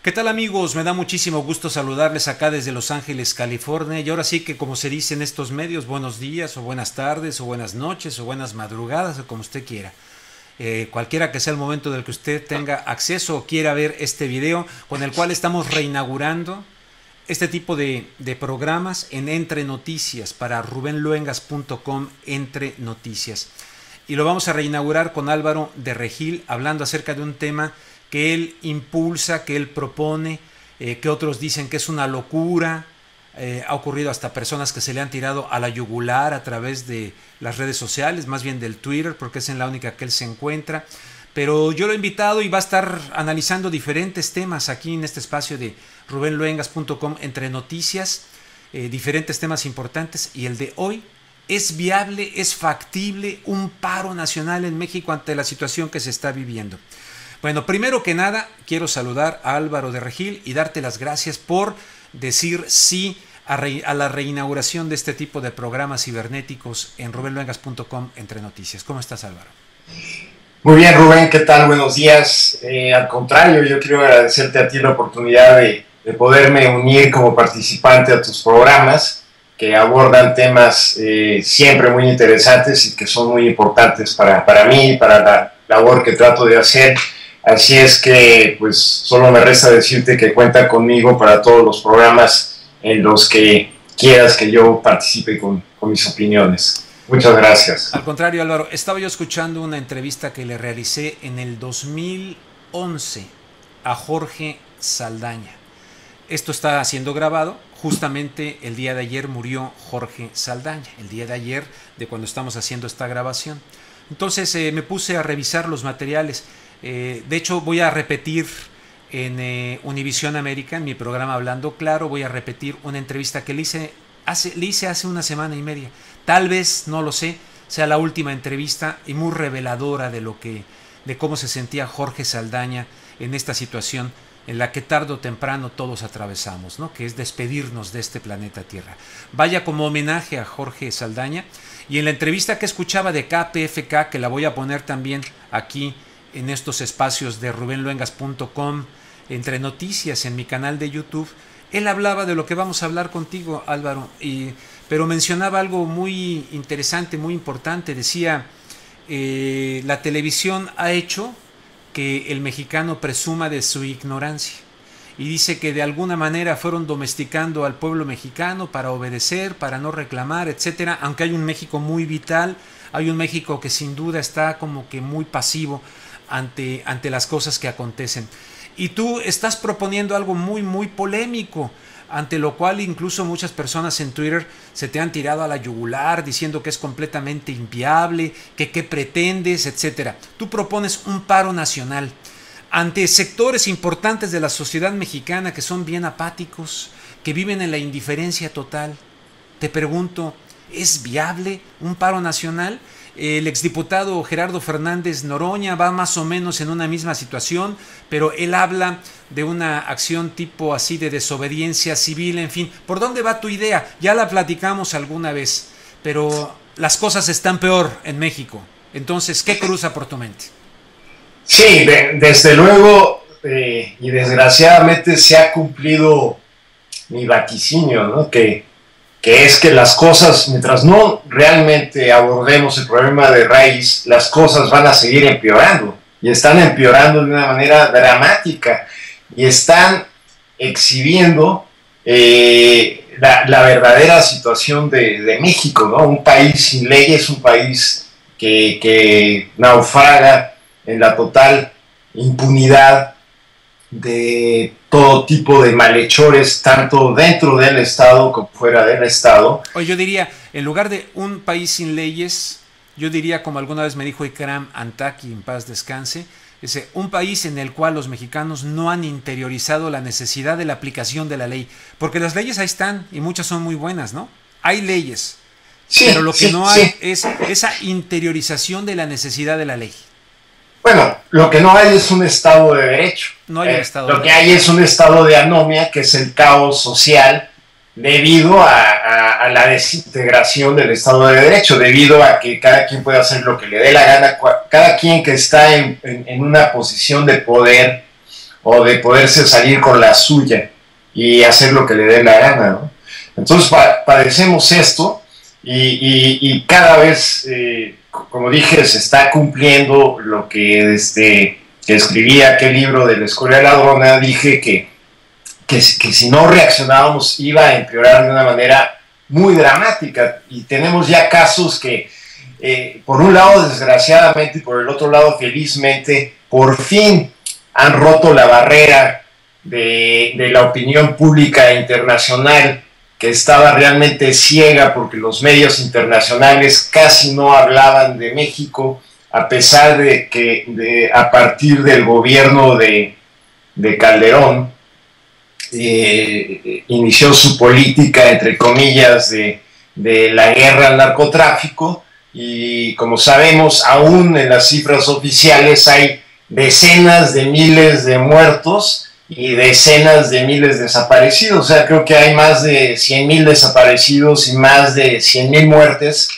¿Qué tal amigos? Me da muchísimo gusto saludarles acá desde Los Ángeles, California. Y ahora sí que como se dice en estos medios, buenos días o buenas tardes o buenas noches o buenas madrugadas o como usted quiera. Cualquiera que sea el momento del que usted tenga acceso o quiera ver este video con el cual estamos reinaugurando este tipo de programas en Entre Noticias para rubenluengas.com Entre Noticias. Y lo vamos a reinaugurar con Álvaro de Regil hablando acerca de un tema que él impulsa, que él propone, que otros dicen que es una locura. Ha ocurrido hasta personas que se le han tirado a la yugular a través de las redes sociales, más bien del Twitter, porque es en la única que él se encuentra. Pero yo lo he invitado y va a estar analizando diferentes temas aquí en este espacio de rubenluengas.com Entre Noticias, diferentes temas importantes, y el de hoy: ¿es viable, es factible un paro nacional en México ante la situación que se está viviendo? Bueno, primero que nada, quiero saludar a Álvaro de Regil y darte las gracias por decir sí a la reinauguración de este tipo de programas cibernéticos en rubenluengas.com Entre Noticias. ¿Cómo estás, Álvaro? Muy bien, Rubén, ¿qué tal? Buenos días. Al contrario, yo quiero agradecerte a ti la oportunidad de poderme unir como participante a tus programas que abordan temas siempre muy interesantes y que son muy importantes para mí y para la labor que trato de hacer. Así es que, pues, solo me resta decirte que cuenta conmigo para todos los programas en los que quieras que yo participe con mis opiniones. Muchas gracias. Al contrario, Álvaro, estaba yo escuchando una entrevista que le realicé en el 2011 a Jorge Saldaña. Esto está siendo grabado. Justamente el día de ayer murió Jorge Saldaña, el día de ayer de cuando estamos haciendo esta grabación. Entonces me puse a revisar los materiales. De hecho, voy a repetir en Univisión América, en mi programa Hablando Claro, voy a repetir una entrevista que le hice hace una semana y media. Tal vez, no lo sé, sea la última entrevista y muy reveladora de cómo se sentía Jorge Saldaña en esta situación en la que tarde o temprano todos atravesamos, ¿no? Que es despedirnos de este planeta Tierra. Vaya como homenaje a Jorge Saldaña. Y en la entrevista que escuchaba de KPFK, que la voy a poner también aquí en estos espacios de rubenluengas.com Entre Noticias en mi canal de YouTube, él hablaba de lo que vamos a hablar contigo, Álvaro, pero mencionaba algo muy interesante, muy importante. Decía, la televisión ha hecho que el mexicano presuma de su ignorancia, y dice que de alguna manera fueron domesticando al pueblo mexicano para obedecer, para no reclamar, etcétera, aunque hay un México muy vital, hay un México que sin duda está como que muy pasivo ante las cosas que acontecen. Y tú estás proponiendo algo muy, muy polémico, ante lo cual incluso muchas personas en Twitter se te han tirado a la yugular diciendo que es completamente inviable, que qué pretendes, etcétera. Tú propones un paro nacional ante sectores importantes de la sociedad mexicana que son bien apáticos, que viven en la indiferencia total. Te pregunto, ¿es viable un paro nacional? El exdiputado Gerardo Fernández Noroña va más o menos en una misma situación, pero él habla de una acción tipo así de desobediencia civil, en fin. ¿Por dónde va tu idea? Ya la platicamos alguna vez, pero las cosas están peor en México. Entonces, ¿qué cruza por tu mente? Sí, desde luego, y desgraciadamente se ha cumplido mi vaticinio, ¿no? Que es que las cosas, mientras no realmente abordemos el problema de raíz, las cosas van a seguir empeorando, y están empeorando de una manera dramática, y están exhibiendo la verdadera situación de México, ¿no? Un país sin leyes, un país que naufraga en la total impunidad de todo tipo de malhechores, tanto dentro del Estado como fuera del Estado. O yo diría, en lugar de un país sin leyes, yo diría, como alguna vez me dijo Ikram Antaki, en paz descanse, un país en el cual los mexicanos no han interiorizado la necesidad de la aplicación de la ley, porque las leyes ahí están y muchas son muy buenas, ¿no? Hay leyes, sí, pero lo que no hay es esa interiorización de la necesidad de la ley. Bueno, lo que no hay es un Estado de Derecho. No hay un Estado lo que hay es un estado de anomia, que es el caos social debido a la desintegración del Estado de Derecho, debido a que cada quien puede hacer lo que le dé la gana, cada quien que está en una posición de poder o de poderse salir con la suya y hacer lo que le dé la gana, ¿no? Entonces padecemos esto y cada vez, como dije, se está cumpliendo lo que que escribí aquel libro de la Escuela Ladrona, dije que si no reaccionábamos iba a empeorar de una manera muy dramática, y tenemos ya casos que por un lado desgraciadamente y por el otro lado felizmente por fin han roto la barrera de la opinión pública internacional, que estaba realmente ciega porque los medios internacionales casi no hablaban de México, a pesar de que a partir del gobierno de Calderón inició su política, entre comillas, de la guerra al narcotráfico, y como sabemos, aún en las cifras oficiales hay decenas de miles de muertos y decenas de miles de desaparecidos. O sea, creo que hay más de 100,000 desaparecidos y más de 100,000 muertes,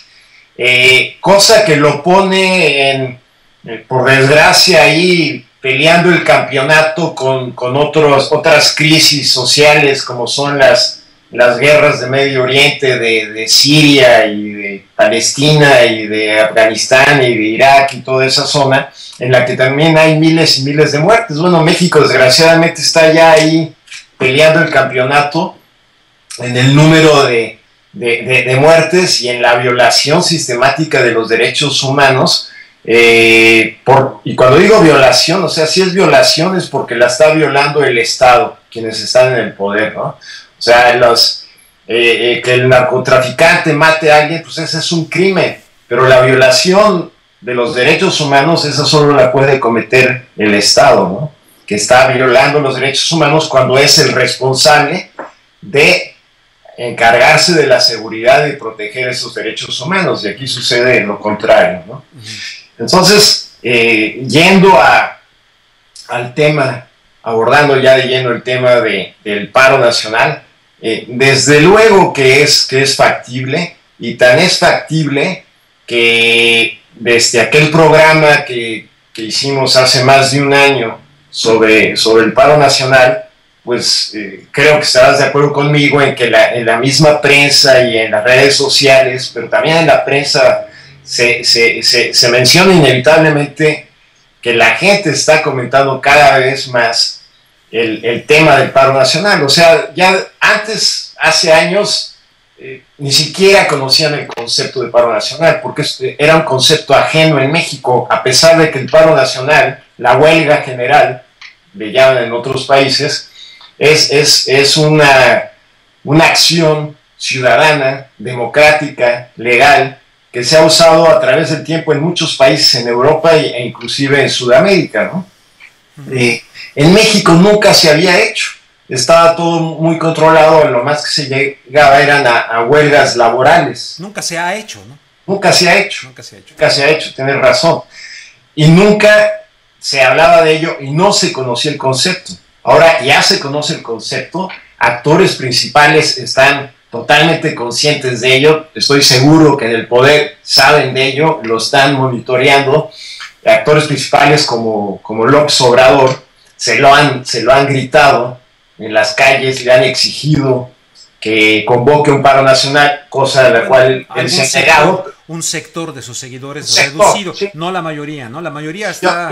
cosa que lo pone por desgracia, ahí peleando el campeonato con otras crisis sociales, como son las guerras de Medio Oriente, de Siria y de Palestina y de Afganistán y de Irak y toda esa zona, en la que también hay miles y miles de muertes. Bueno, México desgraciadamente está ya ahí peleando el campeonato en el número de muertes y en la violación sistemática de los derechos humanos. Y cuando digo violación, o sea, si es violación es porque la está violando el Estado, quienes están en el poder, ¿no? O sea, que el narcotraficante mate a alguien, pues ese es un crimen, pero la violación de los derechos humanos, esa solo la puede cometer el Estado, ¿no? Que está violando los derechos humanos cuando es el responsable de encargarse de la seguridad y proteger esos derechos humanos, y aquí sucede lo contrario, ¿no? Entonces, yendo al tema, abordando ya de lleno el tema del paro nacional, desde luego que es factible, y tan es factible que desde aquel programa que hicimos hace más de un año sobre el paro nacional, pues creo que estarás de acuerdo conmigo en que en la misma prensa y en las redes sociales, pero también en la prensa, se menciona inevitablemente que la gente está comentando cada vez más el tema del paro nacional. O sea, ya antes, hace años, ni siquiera conocían el concepto de paro nacional, porque era un concepto ajeno en México, a pesar de que el paro nacional, la huelga general, le llaman en otros países, es una acción ciudadana, democrática, legal, que se ha usado a través del tiempo en muchos países en Europa e inclusive en Sudamérica, ¿no? En México nunca se había hecho, estaba todo muy controlado, lo más que se llegaba eran a huelgas laborales. Nunca se ha hecho, ¿no? Nunca se ha hecho, tienes razón. Y nunca se hablaba de ello y no se conocía el concepto. Ahora ya se conoce el concepto, actores principales están totalmente conscientes de ello, estoy seguro que en el poder saben de ello, lo están monitoreando. Actores principales como López Obrador se lo han gritado en las calles, le han exigido que convoque un paro nacional, cosa de la cual él se ha negado. Un sector de sus seguidores reducido, sí. No la mayoría, ¿no? La mayoría está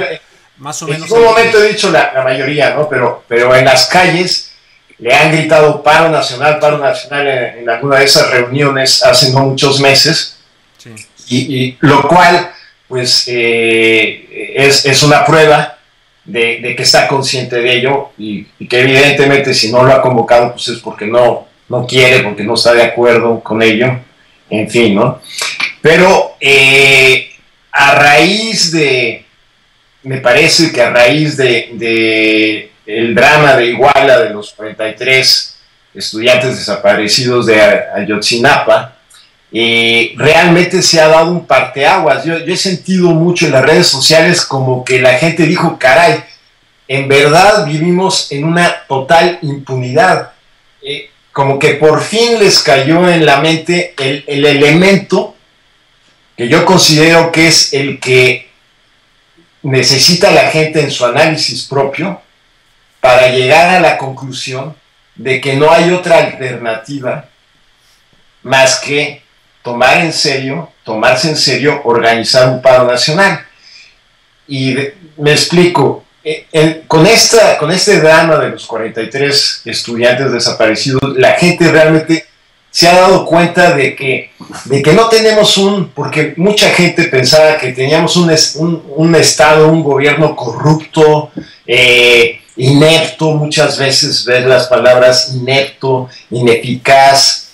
más o menos... En un momento he dicho la mayoría, ¿no? Pero en las calles le han gritado paro nacional en alguna de esas reuniones hace no muchos meses, sí. y lo cual pues es una prueba de que está consciente de ello, y que evidentemente si no lo ha convocado pues es porque no quiere, porque no está de acuerdo con ello, en fin, ¿no? Pero a raíz me parece que a raíz de el drama de Iguala, de los 43 estudiantes desaparecidos de Ayotzinapa, realmente se ha dado un parteaguas. Yo he sentido mucho en las redes sociales como que la gente dijo, caray, en verdad vivimos en una total impunidad. Como que por fin les cayó en la mente el elemento que yo considero que es el que necesita la gente en su análisis propio, para llegar a la conclusión de que no hay otra alternativa más que tomarse en serio, organizar un paro nacional. Y me explico, con este drama de los 43 estudiantes desaparecidos, la gente realmente se ha dado cuenta de que no tenemos porque mucha gente pensaba que teníamos un Estado, un gobierno corrupto, inepto. Muchas veces ves las palabras inepto, ineficaz,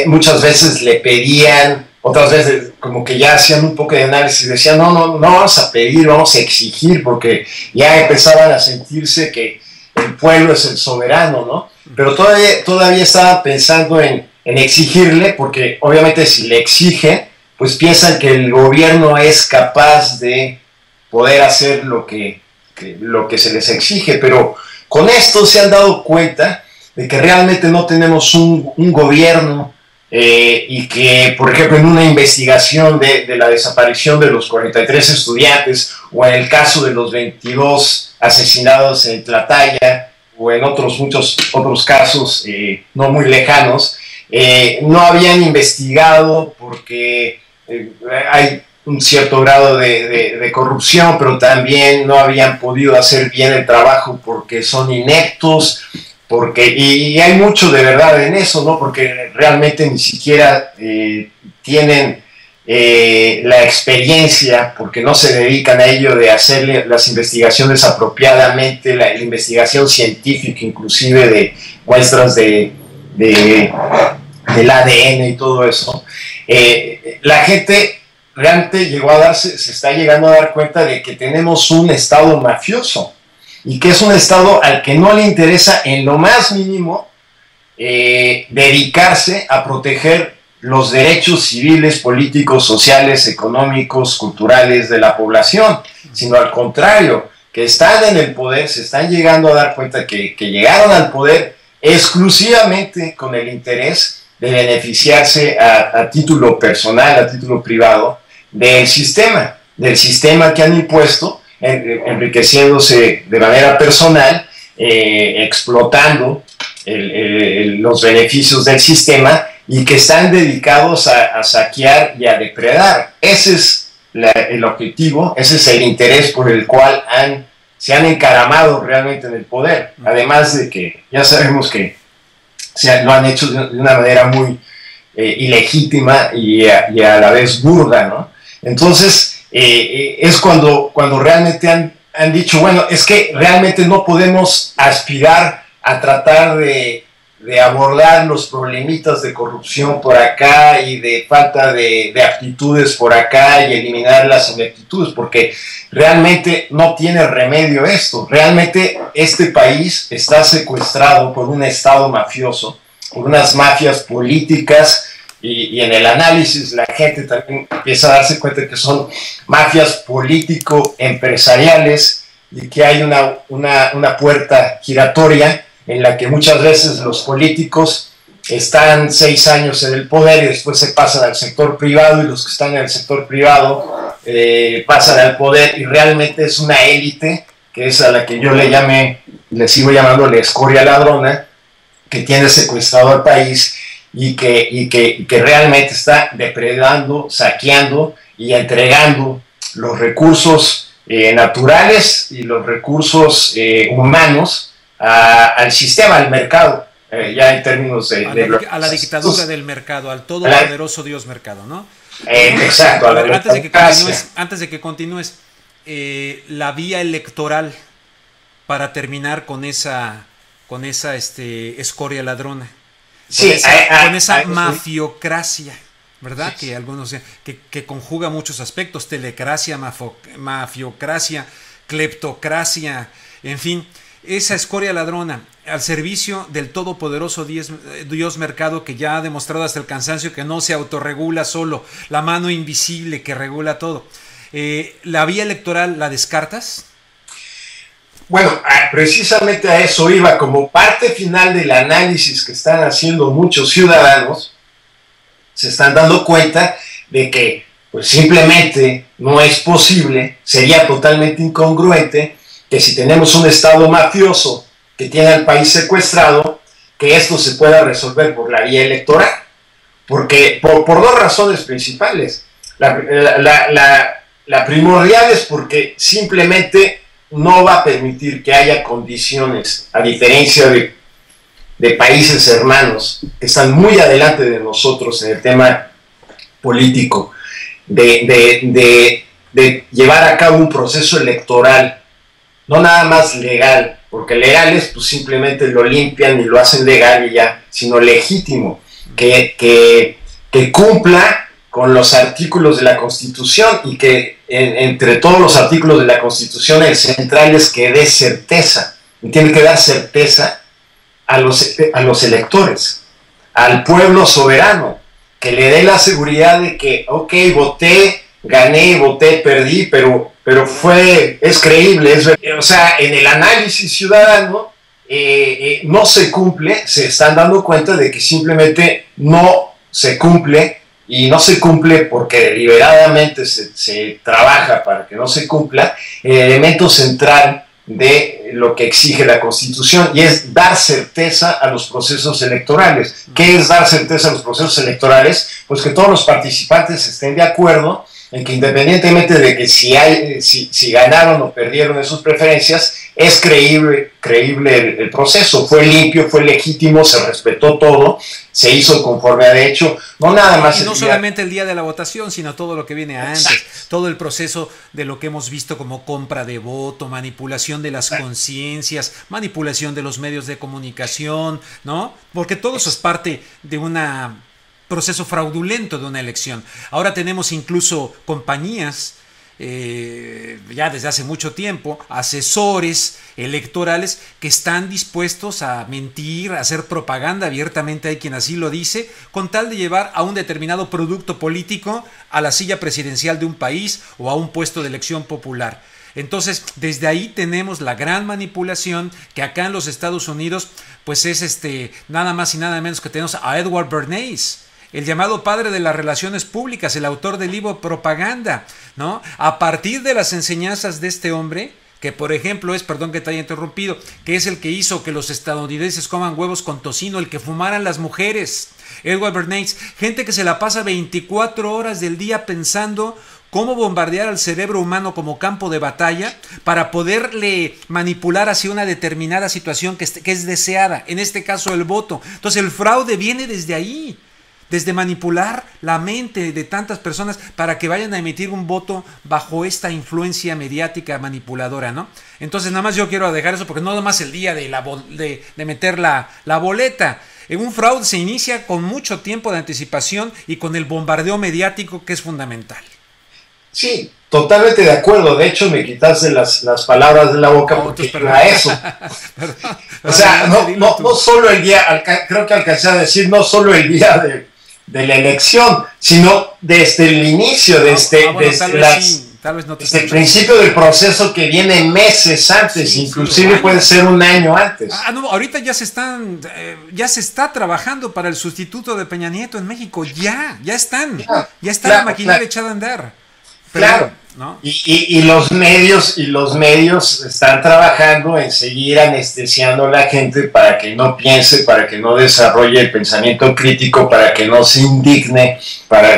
muchas veces le pedían, otras veces como que ya hacían un poco de análisis, decían no vamos a pedir, vamos a exigir, porque ya empezaban a sentirse que el pueblo es el soberano, ¿no? Pero todavía estaban pensando en exigirle, porque obviamente si le exigen, pues piensan que el gobierno es capaz de poder hacer lo que se les exige. Pero con esto se han dado cuenta de que realmente no tenemos un gobierno, y que, por ejemplo, en una investigación de la desaparición de los 43 estudiantes, o en el caso de los 22 asesinados en Tlahtaya, o en muchos otros casos no muy lejanos, no habían investigado porque hay un cierto grado de corrupción, pero también no habían podido hacer bien el trabajo porque son ineptos, y hay mucho de verdad en eso, ¿no? Porque realmente ni siquiera tienen la experiencia, porque no se dedican a ello, de hacer las investigaciones apropiadamente, la investigación científica, inclusive de muestras del ADN y todo eso. La gente realmente se está llegando a dar cuenta de que tenemos un Estado mafioso, y que es un Estado al que no le interesa en lo más mínimo dedicarse a proteger los derechos civiles, políticos, sociales, económicos, culturales de la población, sino al contrario, que están en el poder, se están llegando a dar cuenta que llegaron al poder exclusivamente con el interés de beneficiarse a título personal, a título privado, del sistema que han impuesto, enriqueciéndose de manera personal, explotando los beneficios del sistema, y que están dedicados a saquear y a depredar. Ese es el objetivo, ese es el interés por el cual se han encaramado realmente en el poder, además de que ya sabemos que lo han hecho de una manera muy ilegítima y a la vez burda, ¿no? Entonces, es cuando realmente han dicho, bueno, es que realmente no podemos aspirar a tratar de abordar los problemitas de corrupción por acá y de falta de aptitudes por acá y eliminar las ineptitudes, porque realmente no tiene remedio esto. Realmente este país está secuestrado por un Estado mafioso, por unas mafias políticas, y en el análisis la gente también empieza a darse cuenta que son mafias político-empresariales, y que hay una puerta giratoria en la que muchas veces los políticos están 6 años en el poder y después se pasan al sector privado, y los que están en el sector privado pasan al poder, y realmente es una élite, que es a la que yo le sigo llamando la escoria ladrona, que tiene secuestrado al país, y que realmente está depredando, saqueando y entregando los recursos naturales y los recursos humanos al sistema, al mercado, ya en términos a la dictadura del mercado, al todopoderoso Dios mercado, ¿no? Exacto. Antes de que continúes, la vía electoral para terminar con esa escoria ladrona. Con esa mafiocracia, ¿verdad? Sí. Que conjuga muchos aspectos: telecracia, mafiocracia, cleptocracia, en fin, esa escoria ladrona al servicio del todopoderoso Dios mercado, que ya ha demostrado hasta el cansancio que no se autorregula solo, la mano invisible que regula todo. ¿La vía electoral la descartas? Bueno, precisamente a eso iba. Como parte final del análisis que están haciendo muchos ciudadanos, se están dando cuenta de que pues simplemente no es posible, sería totalmente incongruente que si tenemos un Estado mafioso que tiene al país secuestrado, que esto se pueda resolver por la vía electoral. Porque, por dos razones principales. La primordial es porque simplemente no va a permitir que haya condiciones, a diferencia de países hermanos que están muy adelante de nosotros en el tema político, de llevar a cabo un proceso electoral, no nada más legal, porque legales pues simplemente lo limpian y lo hacen legal y ya, sino legítimo, que cumpla con los artículos de la Constitución y que entre todos los artículos de la Constitución el central es que dé certeza, y tiene que dar certeza a los electores, al pueblo soberano, que le dé la seguridad de que, ok, voté, gané, voté, perdí, pero es creíble, o sea, en el análisis ciudadano no se cumple, se están dando cuenta de que simplemente no se cumple, y no se cumple porque deliberadamente se trabaja para que no se cumpla el elemento central de lo que exige la Constitución, y es dar certeza a los procesos electorales. ¿Qué es dar certeza a los procesos electorales? Pues que todos los participantes estén de acuerdo en que, independientemente de que si ganaron o perdieron en sus preferencias, es creíble el proceso, fue limpio, fue legítimo, se respetó todo, se hizo conforme a derecho, no nada más. Y no solamente el día de la votación, sino todo lo que viene antes, exacto, todo el proceso de lo que hemos visto como compra de voto, manipulación de las conciencias, manipulación de los medios de comunicación, ¿no? Porque todo eso es parte de un proceso fraudulento de una elección. Ahora tenemos incluso compañías, ya desde hace mucho tiempo, asesores electorales que están dispuestos a mentir, a hacer propaganda abiertamente, hay quien así lo dice, con tal de llevar a un determinado producto político a la silla presidencial de un país o a un puesto de elección popular. Entonces, desde ahí tenemos la gran manipulación que acá en los Estados Unidos, pues es nada más y nada menos que tenemos a Edward Bernays, el llamado padre de las relaciones públicas, el autor del libro Propaganda, ¿no? A partir de las enseñanzas de este hombre, que por ejemplo perdón que te haya interrumpido, que es el que hizo que los estadounidenses coman huevos con tocino, el que fumaran las mujeres. Edward Bernays, gente que se la pasa 24 horas del día pensando cómo bombardear al cerebro humano como campo de batalla para poderle manipular hacia una determinada situación que es deseada, en este caso el voto. Entonces el fraude viene desde ahí, desde manipular la mente de tantas personas para que vayan a emitir un voto bajo esta influencia mediática manipuladora, ¿no? Entonces nada más yo quiero dejar eso, porque no nada más el día de meter la boleta. En un fraude se inicia con mucho tiempo de anticipación y con el bombardeo mediático, que es fundamental. Sí, totalmente de acuerdo. De hecho, me quitaste las palabras de la boca porque era eso. O sea, no solo el día, creo que alcancé a decir, no solo el día de la elección, sino desde el inicio, desde el principio del proceso, que viene meses antes, sí, inclusive puede ser un año antes. No, ahorita ya se está trabajando para el sustituto de Peña Nieto en México, ya está la maquinaria echada a andar. Claro, ¿no? Y los medios están trabajando en seguir anestesiando a la gente para que no piense, para que no desarrolle el pensamiento crítico, para que no se indigne,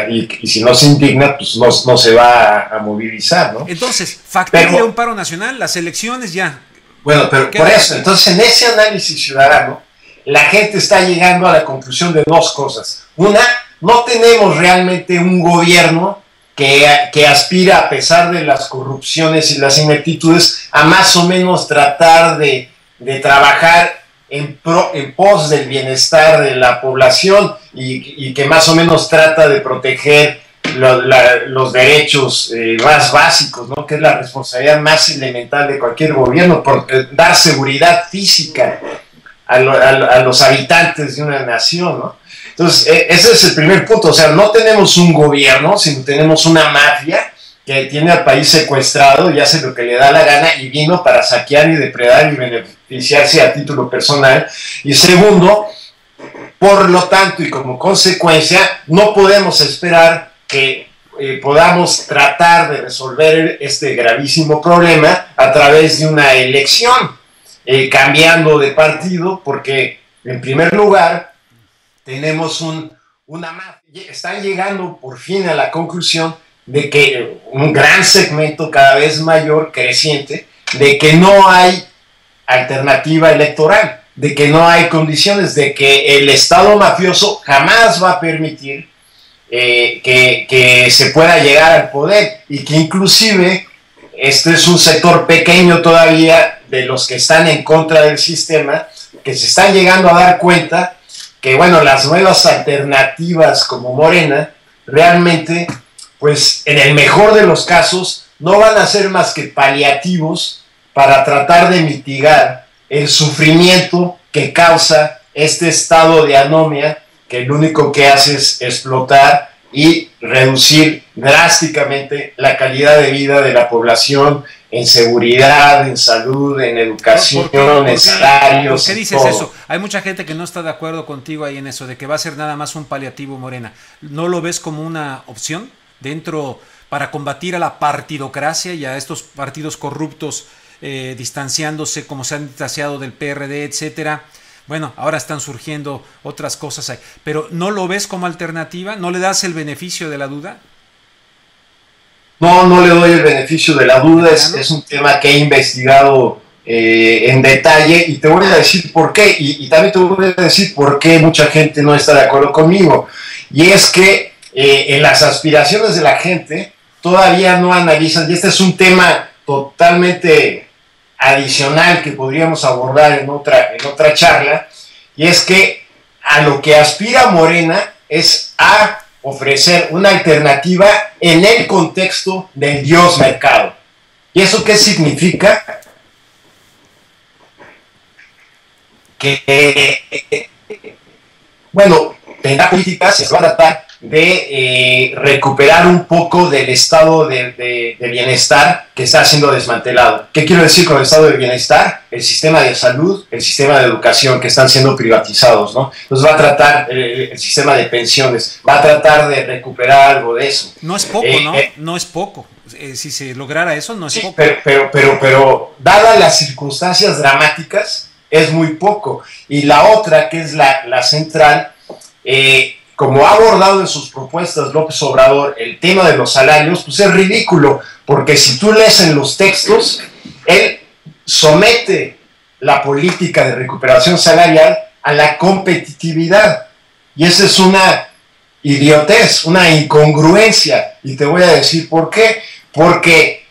y si no se indigna, pues no se va a movilizar, ¿no? Entonces, factible un paro nacional, las elecciones ya. Bueno, pero por eso, entonces en ese análisis ciudadano, la gente está llegando a la conclusión de dos cosas. Una, no tenemos realmente un gobierno que aspira, a pesar de las corrupciones y las ineptitudes, a más o menos tratar de trabajar en pos del bienestar de la población, y que más o menos trata de proteger los derechos más básicos, ¿no? Que es la responsabilidad más elemental de cualquier gobierno, por dar seguridad física a los habitantes de una nación, ¿no? Entonces, ese es el primer punto. O sea, no tenemos un gobierno, sino tenemos una mafia que tiene al país secuestrado y hace lo que le da la gana, y vino para saquear y depredar y beneficiarse a título personal. Y segundo, por lo tanto y como consecuencia, no podemos esperar que podamos tratar de resolver este gravísimo problema a través de una elección, cambiando de partido, porque en primer lugar tenemos una mafia. Están llegando por fin a la conclusión de que un gran segmento cada vez mayor, creciente, de que no hay alternativa electoral, de que no hay condiciones, de que el Estado mafioso jamás va a permitir que se pueda llegar al poder, y que inclusive este es un sector pequeño todavía de los que están en contra del sistema, que se están llegando a dar cuenta que, bueno, las nuevas alternativas como Morena realmente, pues en el mejor de los casos, no van a ser más que paliativos para tratar de mitigar el sufrimiento que causa este estado de anomia, que lo único que hace es explotar y reducir drásticamente la calidad de vida de la población en seguridad, en salud, en educación, en salarios. ¿Por qué dices todo eso? Hay mucha gente que no está de acuerdo contigo ahí en eso, de que va a ser nada más un paliativo, Morena. ¿No lo ves como una opción dentro para combatir a la partidocracia y a estos partidos corruptos, distanciándose como se han distanciado del PRD, etcétera? Bueno, ahora están surgiendo otras cosas ahí. Pero ¿no lo ves como alternativa? ¿No le das el beneficio de la duda? No, no le doy el beneficio de la duda. Es un tema que he investigado en detalle, y te voy a decir por qué, y también te voy a decir por qué mucha gente no está de acuerdo conmigo. Y es que en las aspiraciones de la gente todavía no analizan, y este es un tema totalmente adicional que podríamos abordar en otra charla, y es que a lo que aspira Morena es a ofrecer una alternativa en el contexto del Dios mercado. ¿Y eso qué significa? Que, bueno, en la política se va a tratar de recuperar un poco del estado de bienestar que está siendo desmantelado. ¿Qué quiero decir con el estado de bienestar? El sistema de salud, el sistema de educación, que están siendo privatizados, ¿no? Entonces va a tratar el sistema de pensiones, va a tratar de recuperar algo de eso. No es poco, ¿no? No es poco. Si se lograra eso, no es poco. Pero dadas las circunstancias dramáticas, es muy poco. Y la otra, que es la central, como ha abordado en sus propuestas López Obrador el tema de los salarios, pues es ridículo, porque si tú lees en los textos, él somete la política de recuperación salarial a la competitividad, y esa es una idiotez, una incongruencia, y te voy a decir por qué. Porque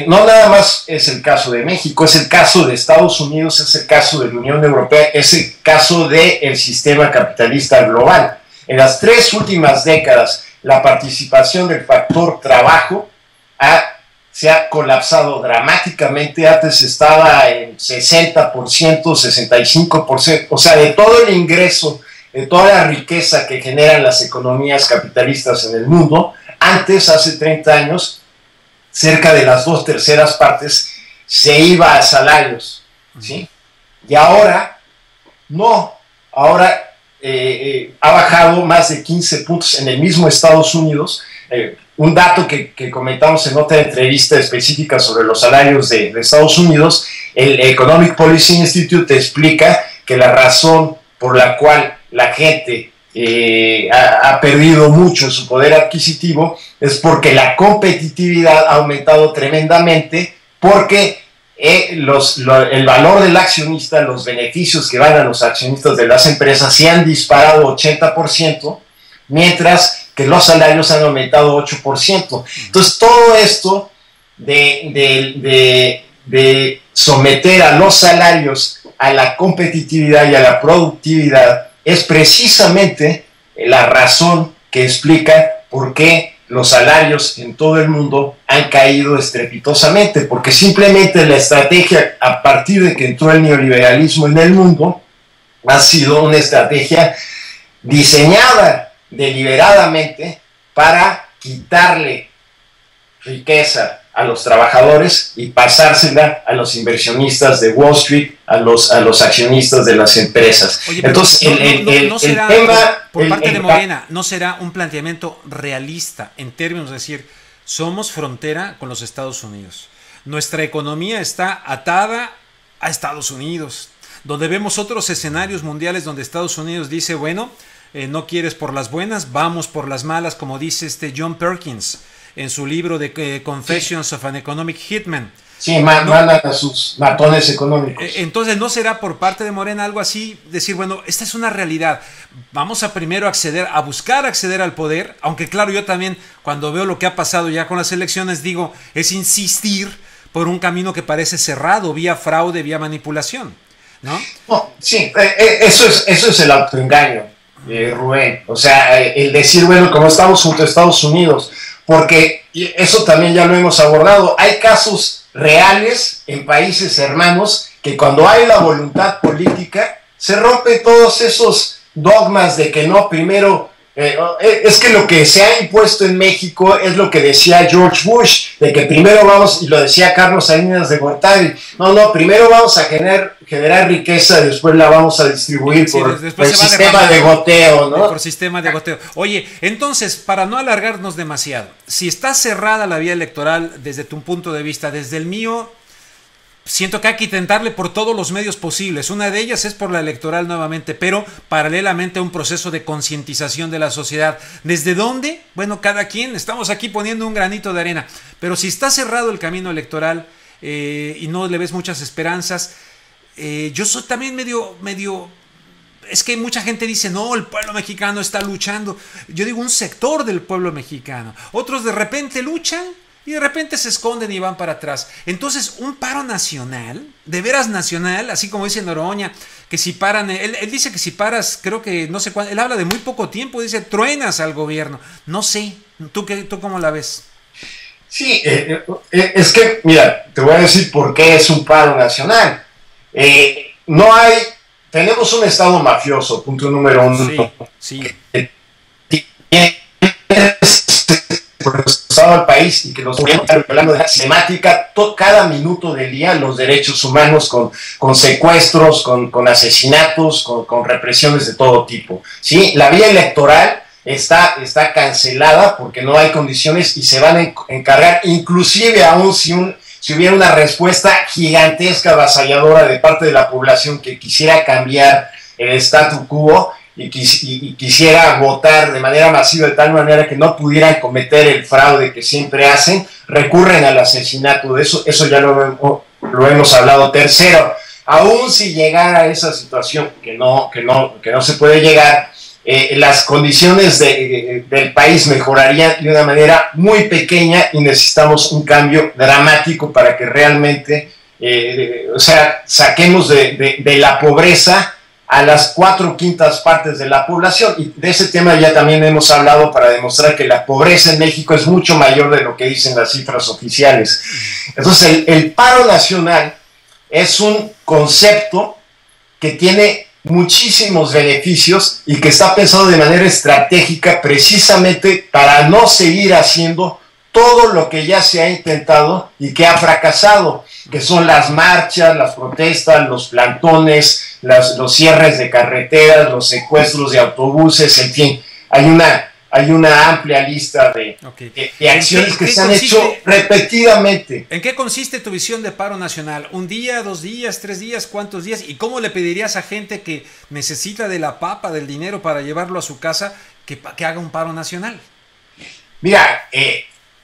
no nada más es el caso de México, es el caso de Estados Unidos, es el caso de la Unión Europea, es el caso del sistema capitalista global. En las 3 últimas décadas, la participación del factor trabajo se ha colapsado dramáticamente. Antes estaba en 60%, 65%, o sea, de todo el ingreso, de toda la riqueza que generan las economías capitalistas en el mundo, antes, hace 30 años, cerca de las 2/3 partes se iba a salarios, ¿sí? Y ahora, no, ahora ha bajado más de 15 puntos en el mismo Estados Unidos. Un dato que comentamos en otra entrevista específica sobre los salarios de Estados Unidos, el Economic Policy Institute explica que la razón por la cual la gente ha perdido mucho su poder adquisitivo es porque la competitividad ha aumentado tremendamente, porque el valor del accionista, los beneficios que van a los accionistas de las empresas se han disparado 80%, mientras que los salarios han aumentado 8%. Entonces todo esto de someter a los salarios a la competitividad y a la productividad es precisamente la razón que explica por qué los salarios en todo el mundo han caído estrepitosamente, porque simplemente la estrategia a partir de que entró el neoliberalismo en el mundo ha sido una estrategia diseñada deliberadamente para quitarle riqueza a los trabajadores y pasársela a los inversionistas de Wall Street, a los accionistas de las empresas. Oye, entonces, no será, el tema... por parte de Morena, ¿no será un planteamiento realista en términos de decir, somos frontera con los Estados Unidos? Nuestra economía está atada a Estados Unidos, donde vemos otros escenarios mundiales donde Estados Unidos dice, bueno, no quieres por las buenas, vamos por las malas, como dice John Perkins en su libro de Confessions of an Economic Hitman. Sí, mandan a sus matones económicos. Entonces, ¿no será por parte de Morena algo así? Decir, bueno, esta es una realidad. Vamos a primero buscar acceder al poder, aunque claro, yo también, cuando veo lo que ha pasado ya con las elecciones, digo, es insistir por un camino que parece cerrado, vía fraude, vía manipulación, ¿no? No, sí, eso es el autoengaño, Rubén. O sea, el decir, bueno, como estamos junto a Estados Unidos, porque eso también ya lo hemos abordado, hay casos reales en países hermanos que cuando hay la voluntad política se rompen todos esos dogmas de que no, primero, es que lo que se ha impuesto en México es lo que decía George Bush, de que primero vamos, y lo decía Carlos Salinas de Gortari, no, primero vamos a generar riqueza, después la vamos a distribuir por el sistema de goteo, ¿no? Por sistema de goteo. Oye, entonces, para no alargarnos demasiado, si está cerrada la vía electoral desde tu punto de vista, desde el mío, siento que hay que intentarle por todos los medios posibles. Una de ellas es por la electoral nuevamente, pero paralelamente a un proceso de concientización de la sociedad. ¿Desde dónde? Bueno, cada quien, estamos aquí poniendo un granito de arena. Pero si está cerrado el camino electoral y no le ves muchas esperanzas, yo soy también medio... Es que mucha gente dice, no, el pueblo mexicano está luchando. Yo digo, un sector del pueblo mexicano. Otros de repente luchan y de repente se esconden y van para atrás. Entonces, un paro nacional, de veras nacional, así como dice Noroña, que si paran, él dice que si paras, creo que no sé cuánto, él habla de muy poco tiempo, dice, truenas al gobierno. No sé, ¿tú cómo la ves? Sí, es que, mira, te voy a decir por qué es un paro nacional. Tenemos un estado mafioso, punto número uno. Sí. Al país y que los gobiernos están violando de la sistemática cada minuto del día los derechos humanos con secuestros, con asesinatos, con represiones de todo tipo. ¿Sí? La vía electoral está cancelada porque no hay condiciones y se van a encargar, inclusive aún si hubiera una respuesta gigantesca, avasalladora de parte de la población que quisiera cambiar el statu quo, y quisiera votar de manera masiva de tal manera que no pudieran cometer el fraude que siempre hacen, recurren al asesinato. Eso ya lo hemos hablado. Tercero, aún si llegara a esa situación, que no se puede llegar, las condiciones del país mejorarían de una manera muy pequeña y necesitamos un cambio dramático para que realmente saquemos de la pobreza a las 4/5 partes de la población. Y de ese tema ya también hemos hablado para demostrar que la pobreza en México es mucho mayor de lo que dicen las cifras oficiales. Entonces, el paro nacional es un concepto que tiene muchísimos beneficios y que está pensado de manera estratégica precisamente para no seguir haciendo todo lo que ya se ha intentado y que ha fracasado, que son las marchas, las protestas, los plantones, los cierres de carreteras, los secuestros de autobuses, en fin, hay una amplia lista de acciones que se han hecho repetidamente. ¿En qué consiste tu visión de paro nacional? ¿Un día, 2 días, 3 días, cuántos días? ¿Y cómo le pedirías a gente que necesita de la papa, del dinero para llevarlo a su casa, que haga un paro nacional? Mira,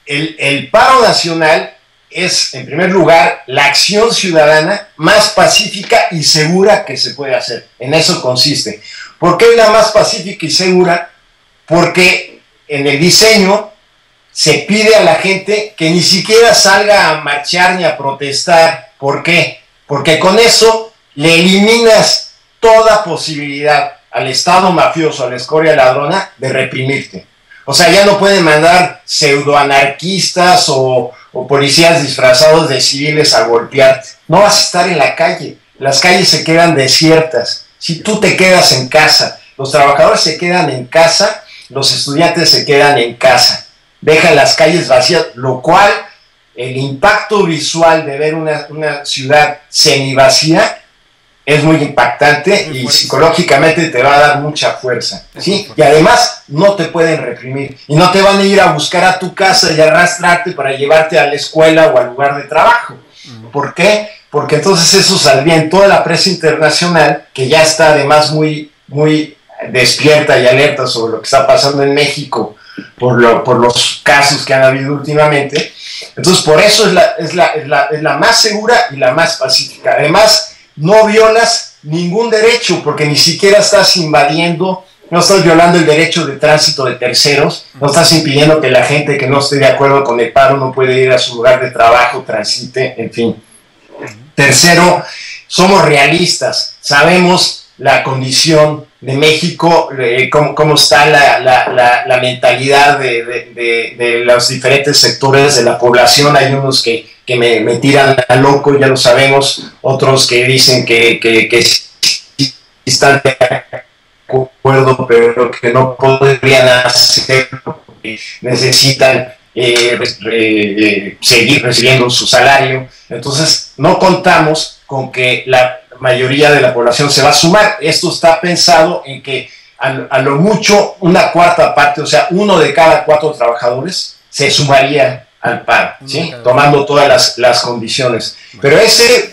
el paro nacional es, en primer lugar, la acción ciudadana más pacífica y segura que se puede hacer. En eso consiste. ¿Por qué es la más pacífica y segura? Porque en el diseño se pide a la gente que ni siquiera salga a marchar ni a protestar. ¿Por qué? Porque con eso le eliminas toda posibilidad al Estado mafioso, a la escoria ladrona, de reprimirte. O sea, ya no pueden mandar pseudoanarquistas o policías disfrazados de civiles a golpearte. No vas a estar en la calle. Las calles se quedan desiertas. Si tú te quedas en casa, los trabajadores se quedan en casa, los estudiantes se quedan en casa. Dejan las calles vacías, lo cual el impacto visual de ver una ciudad semivacía es muy impactante y psicológicamente te va a dar mucha fuerza, ¿sí? Y además no te pueden reprimir y no te van a ir a buscar a tu casa y arrastrarte para llevarte a la escuela o al lugar de trabajo. ¿Por qué? Porque entonces eso saldría en toda la prensa internacional, que ya está además muy despierta y alerta sobre lo que está pasando en México por los casos que han habido últimamente. Entonces por eso es la más segura y la más pacífica. Además, no violas ningún derecho, porque ni siquiera estás invadiendo, no estás violando el derecho de tránsito de terceros, no estás impidiendo que la gente que no esté de acuerdo con el paro no puede ir a su lugar de trabajo, transite, en fin. Tercero, somos realistas, sabemos la condición de México, cómo está la mentalidad de los diferentes sectores de la población. Hay unos que me tiran a loco, ya lo sabemos, otros que dicen que sí están de acuerdo, pero que no podrían hacerlo, porque necesitan seguir recibiendo su salario. Entonces no contamos con que la mayoría de la población se va a sumar. Esto está pensado en que a lo mucho una cuarta parte, o sea, 1 de cada 4 trabajadores se sumaría al paro, ¿sí? Tomando todas las condiciones. Pero ese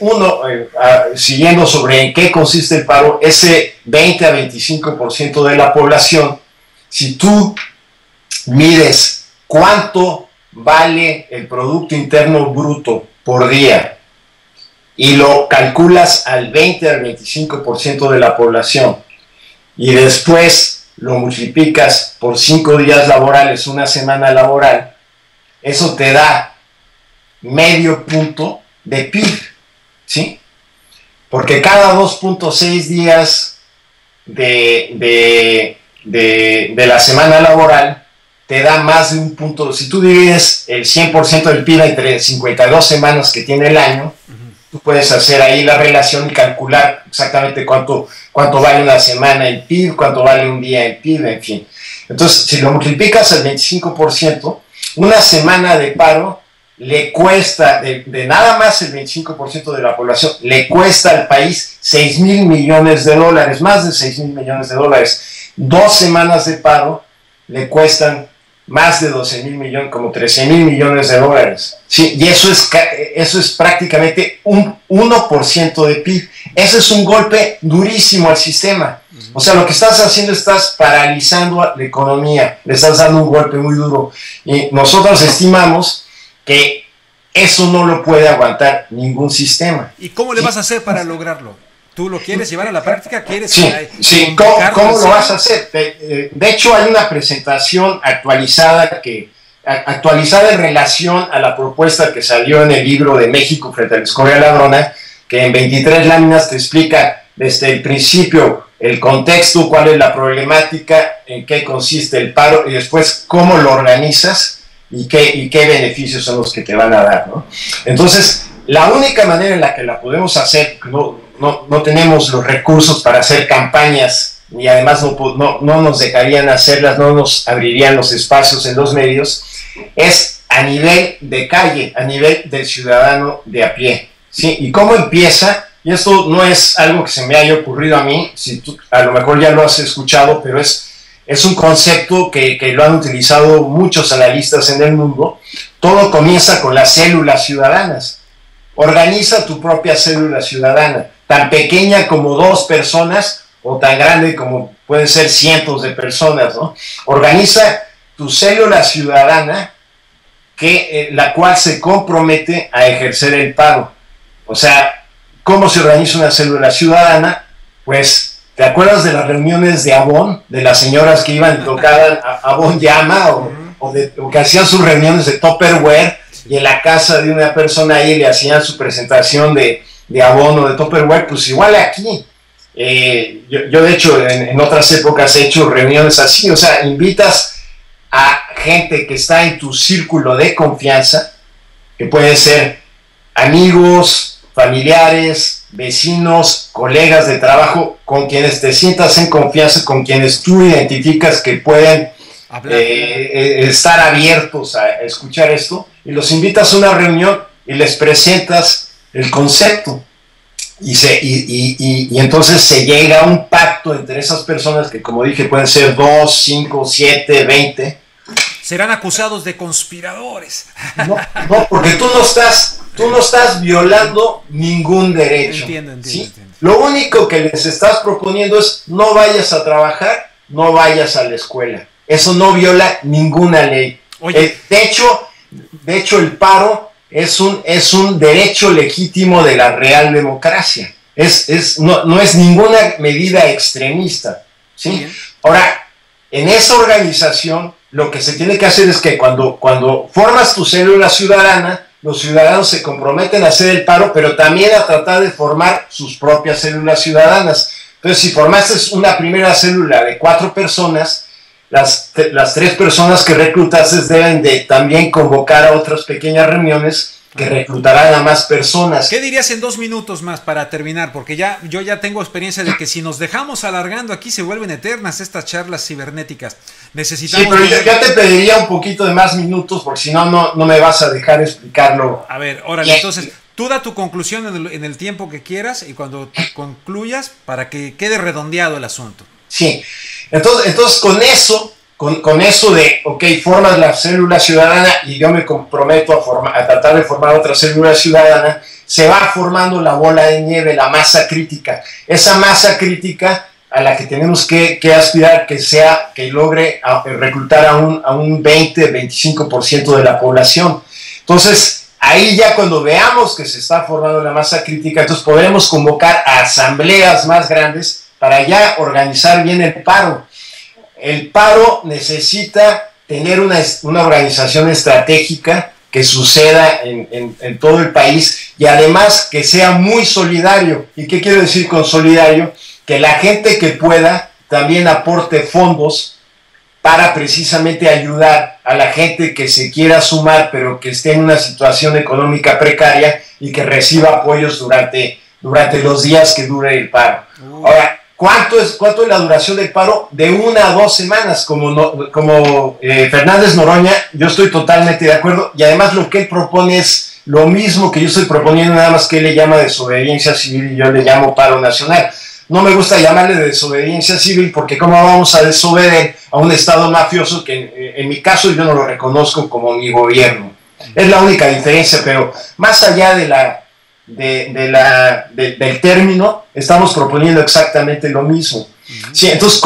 siguiendo sobre en qué consiste el paro, ese 20 a 25% de la población, si tú mides cuánto vale el Producto Interno Bruto por día y lo calculas al 20 al 25% de la población y después lo multiplicas por 5 días laborales, una semana laboral, eso te da medio punto de PIB, ¿sí? Porque cada 2.6 días de la semana laboral te da más de un punto. Si tú divides el 100% del PIB entre 52 semanas que tiene el año, tú puedes hacer ahí la relación y calcular exactamente cuánto vale una semana en PIB, cuánto vale un día en PIB, en fin. Entonces, si lo multiplicas al 25%, una semana de paro le cuesta, de nada más el 25% de la población, le cuesta al país $6,000 millones, más de $6,000 millones. 2 semanas de paro le cuestan más de 12,000 millones, como $13,000 millones. Sí, y eso es prácticamente un 1% de PIB. Eso es un golpe durísimo al sistema. O sea, lo que estás haciendo, estás paralizando la economía, le estás dando un golpe muy duro. Y nosotros estimamos que eso no lo puede aguantar ningún sistema. ¿Y cómo le vas a hacer para lograrlo? ¿Tú lo quieres llevar a la práctica? ¿Quieres sí. ¿Cómo lo vas a hacer? De hecho, hay una presentación actualizada en relación a la propuesta que salió en el libro de México frente a la escoria ladrona, que en 23 láminas te explica desde el principio el contexto, cuál es la problemática, en qué consiste el paro y después cómo lo organizas y qué beneficios son los que te van a dar, ¿no? Entonces, la única manera en la que la podemos hacer, no tenemos los recursos para hacer campañas y además no nos dejarían hacerlas, no nos abrirían los espacios en los medios, es a nivel de calle, a nivel del ciudadano de a pie, ¿sí? ¿Y cómo empieza? Y esto no es algo que se me haya ocurrido a mí, si tú a lo mejor ya lo has escuchado, pero es un concepto que lo han utilizado muchos analistas en el mundo. Todo comienza con las células ciudadanas. Organiza tu propia célula ciudadana, tan pequeña como 2 personas o tan grande como pueden ser cientos de personas, ¿no? Organiza tu célula ciudadana, la cual se compromete a ejercer el paro. O sea, ¿cómo se organiza una célula ciudadana? Pues, ¿te acuerdas de las reuniones de Avon? De las señoras que iban y tocaban Avon Llama o que hacían sus reuniones de Tupperware y en la casa de una persona ahí le hacían su presentación de Avon o de Tupperware. Pues igual aquí. Yo de hecho en otras épocas he hecho reuniones así. O sea, invitas a gente que está en tu círculo de confianza, que puede ser amigos, familiares, vecinos, colegas de trabajo, con quienes te sientas en confianza, con quienes tú identificas que pueden estar abiertos a escuchar esto, y los invitas a una reunión y les presentas el concepto. Y entonces se llega a un pacto entre esas personas que, como dije, pueden ser 2, 5, 7, 20. Serán acusados de conspiradores. No, porque tú no estás violando ningún derecho. Entiendo. Lo único que les estás proponiendo es: no vayas a trabajar, no vayas a la escuela. Eso no viola ninguna ley. De hecho, el paro es un derecho legítimo de la real democracia. No es ninguna medida extremista, ¿sí? Ahora, en esa organización, lo que se tiene que hacer es que cuando formas tu célula ciudadana, los ciudadanos se comprometen a hacer el paro, pero también a tratar de formar sus propias células ciudadanas. Entonces, si formaste una primera célula de 4 personas, las 3 personas que reclutaste deben de también convocar a otras pequeñas reuniones que reclutarán a más personas. ¿Qué dirías en 2 minutos más para terminar? Porque yo ya tengo experiencia de que si nos dejamos alargando aquí se vuelven eternas estas charlas cibernéticas. Necesitamos... Sí, pero ya te pediría un poquito de más minutos, porque si no me vas a dejar explicarlo. A ver, órale, entonces tú da tu conclusión en el tiempo que quieras y cuando concluyas para que quede redondeado el asunto. Sí, entonces con eso de, ok, formas la célula ciudadana y yo me comprometo a tratar de formar otra célula ciudadana, se va formando la bola de nieve, la masa crítica. Esa masa crítica a la que tenemos que aspirar que logre reclutar a un 20-25% de la población. Entonces, ahí ya cuando veamos que se está formando la masa crítica, entonces podremos convocar a asambleas más grandes para ya organizar bien el paro. El paro necesita tener una organización estratégica que suceda en todo el país y además que sea muy solidario. ¿Y qué quiero decir con solidario? Que la gente que pueda también aporte fondos para precisamente ayudar a la gente que se quiera sumar pero que esté en una situación económica precaria y que reciba apoyos durante los días que dure el paro. Ahora, ¿cuánto es la duración del paro? De 1 a 2 semanas, como Fernández Noroña, yo estoy totalmente de acuerdo, y además lo que él propone es lo mismo que yo estoy proponiendo, nada más que él le llama desobediencia civil y yo le llamo paro nacional. No me gusta llamarle desobediencia civil porque ¿cómo vamos a desobedecer a un Estado mafioso que en mi caso yo no lo reconozco como mi gobierno? Es la única diferencia, pero más allá del término, estamos proponiendo exactamente lo mismo. Sí, entonces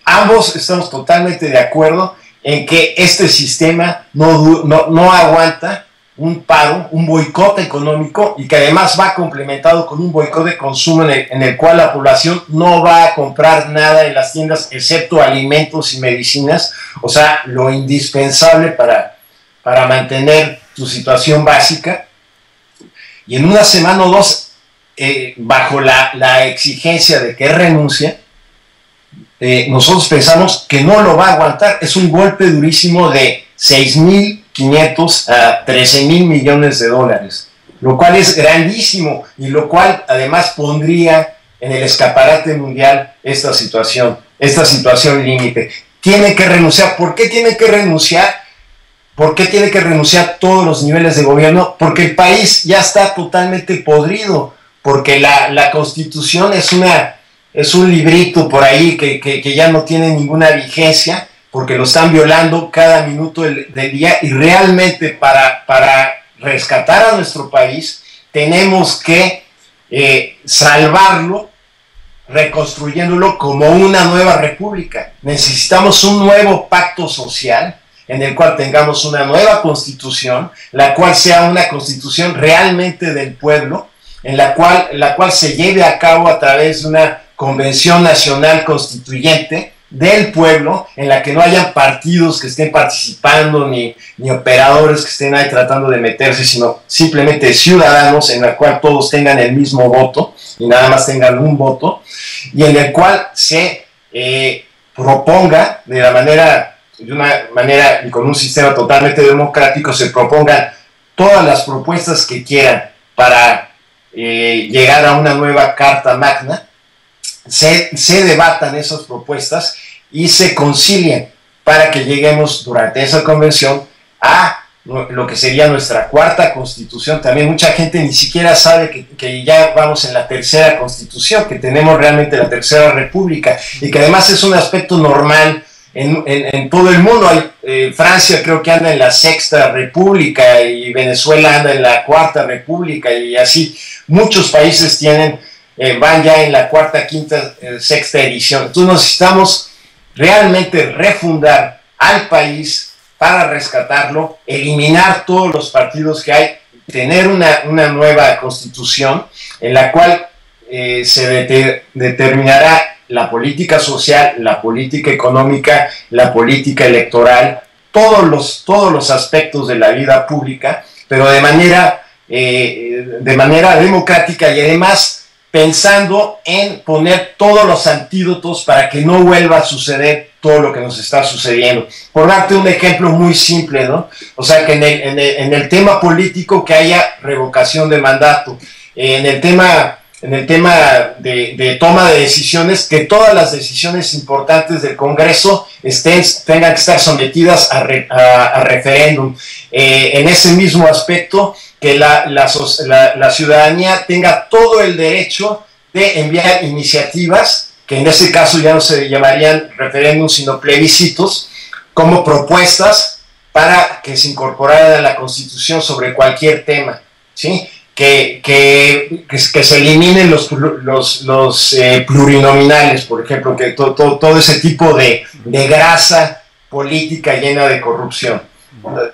ambos estamos totalmente de acuerdo en que este sistema no aguanta un paro, un boicot económico, y que además va complementado con un boicot de consumo en el cual la población no va a comprar nada en las tiendas excepto alimentos y medicinas, o sea, lo indispensable para mantener tu situación básica. Y en 1 semana o 2, bajo la exigencia de que renuncie, nosotros pensamos que no lo va a aguantar. Es un golpe durísimo de 6.500 a 13.000 millones de dólares, lo cual es grandísimo y lo cual además pondría en el escaparate mundial esta situación límite. Tiene que renunciar. ¿Por qué tiene que renunciar? ¿Por qué tiene que renunciar todos los niveles de gobierno? Porque el país ya está totalmente podrido, porque la Constitución es un librito por ahí que ya no tiene ninguna vigencia, porque lo están violando cada minuto del día, y realmente para rescatar a nuestro país tenemos que salvarlo, reconstruyéndolo como una nueva república. Necesitamos un nuevo pacto social en el cual tengamos una nueva constitución, la cual sea una constitución realmente del pueblo, en la cual se lleve a cabo a través de una convención nacional constituyente del pueblo, en la que no hayan partidos que estén participando, ni operadores que estén ahí tratando de meterse, sino simplemente ciudadanos en la cual todos tengan el mismo voto y nada más tengan un voto, y en el cual se proponga de una manera y con un sistema totalmente democrático, se propongan todas las propuestas que quieran para llegar a una nueva Carta Magna, se debatan esas propuestas y se concilien para que lleguemos durante esa convención a lo que sería nuestra cuarta constitución. También mucha gente ni siquiera sabe que ya vamos en la tercera constitución, que tenemos realmente la tercera república, y que además es un aspecto normal en todo el mundo. Francia creo que anda en la sexta república, y Venezuela anda en la cuarta república, y así muchos países van ya en la cuarta, quinta, sexta edición. Entonces necesitamos realmente refundar al país para rescatarlo, eliminar todos los partidos que hay, tener una nueva constitución en la cual se determinará la política social, la política económica, la política electoral, todos los aspectos de la vida pública, pero de manera democrática, y además pensando en poner todos los antídotos para que no vuelva a suceder todo lo que nos está sucediendo. Por darte un ejemplo muy simple, ¿no? O sea, que en el tema político que haya revocación de mandato, en el tema de toma de decisiones, que todas las decisiones importantes del Congreso tengan que estar sometidas a referéndum. En ese mismo aspecto, que la ciudadanía tenga todo el derecho de enviar iniciativas, que en ese caso ya no se llamarían referéndums sino plebiscitos, como propuestas para que se incorporara a la Constitución sobre cualquier tema, ¿sí? Que se eliminen los plurinominales, por ejemplo, que todo ese tipo de grasa política llena de corrupción.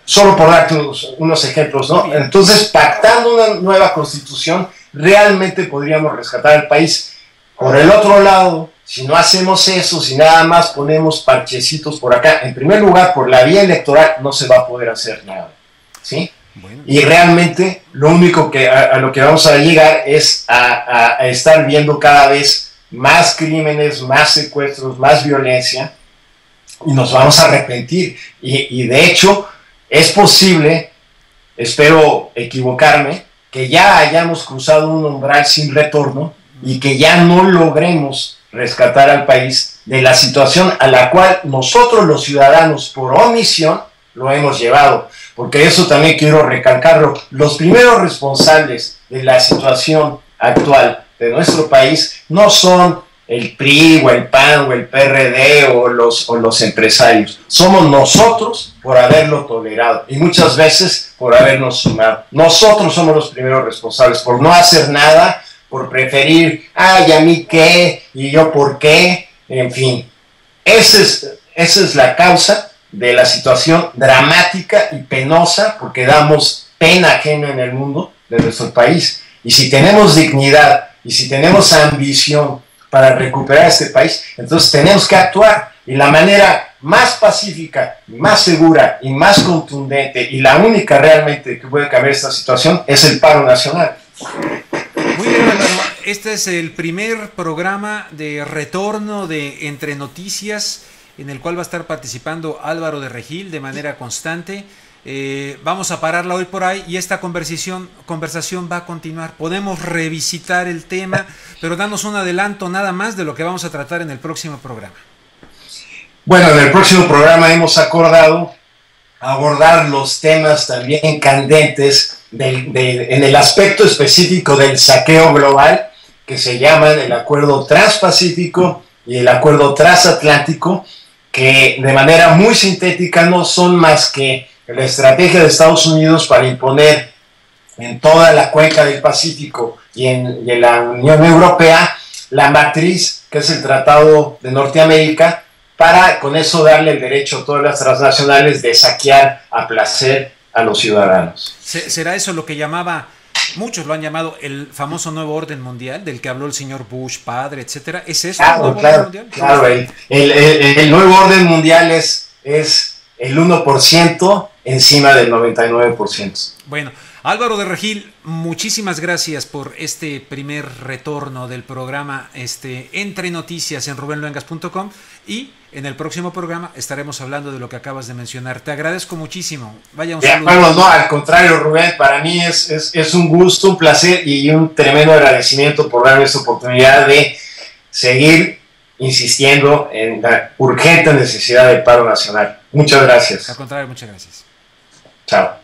Solo por darte unos ejemplos, ¿no? Entonces, pactando una nueva constitución, realmente podríamos rescatar al país. Por el otro lado, si no hacemos eso, si nada más ponemos parchecitos por acá, en primer lugar, por la vía electoral no se va a poder hacer nada, ¿sí? Bueno. Y realmente lo único a lo que vamos a llegar es a estar viendo cada vez más crímenes, más secuestros, más violencia, y nos vamos a arrepentir. Y de hecho, es posible, espero equivocarme, que ya hayamos cruzado un umbral sin retorno y que ya no logremos rescatar al país de la situación a la cual nosotros los ciudadanos por omisión lo hemos llevado. Porque eso también quiero recalcarlo, los primeros responsables de la situación actual de nuestro país no son el PRI o el PAN o el PRD o los empresarios, somos nosotros por haberlo tolerado y muchas veces por habernos sumado. Nosotros somos los primeros responsables por no hacer nada, por preferir, ay, a mí qué, y yo por qué, en fin. Esa es la causa de la situación dramática y penosa, porque damos pena ajena en el mundo de nuestro país. Y si tenemos dignidad y si tenemos ambición para recuperar este país, entonces tenemos que actuar. Y la manera más pacífica, más segura y más contundente, y la única realmente que puede cambiar esta situación, es el paro nacional. Muy bien, Álvaro. Este es el primer programa de retorno de Entre Noticias, en el cual va a estar participando Álvaro de Regil de manera constante. Vamos a pararla hoy por ahí y esta conversación va a continuar. Podemos revisitar el tema, pero danos un adelanto nada más de lo que vamos a tratar en el próximo programa. Bueno, en el próximo programa hemos acordado abordar los temas también candentes en el aspecto específico del saqueo global, que se llaman el Acuerdo Transpacífico y el Acuerdo Transatlántico, que de manera muy sintética no son más que la estrategia de Estados Unidos para imponer en toda la cuenca del Pacífico y en la Unión Europea la matriz, que es el Tratado de Norteamérica, para con eso darle el derecho a todas las transnacionales de saquear a placer a los ciudadanos. ¿Será eso lo que muchos lo han llamado el famoso nuevo orden mundial, del que habló el señor Bush, padre, etcétera? ¿Es eso? Claro, el nuevo orden mundial es el 1% encima del 99%. Bueno, Álvaro de Regil, muchísimas gracias por este primer retorno del programa Entre Noticias en rubenluengas.com, y en el próximo programa estaremos hablando de lo que acabas de mencionar. Te agradezco muchísimo. Vaya un saludo. Bueno, no, al contrario, Rubén, para mí es un gusto, un placer y un tremendo agradecimiento por darme esta oportunidad de seguir insistiendo en la urgente necesidad del paro nacional. Muchas gracias. Al contrario, muchas gracias. Chao.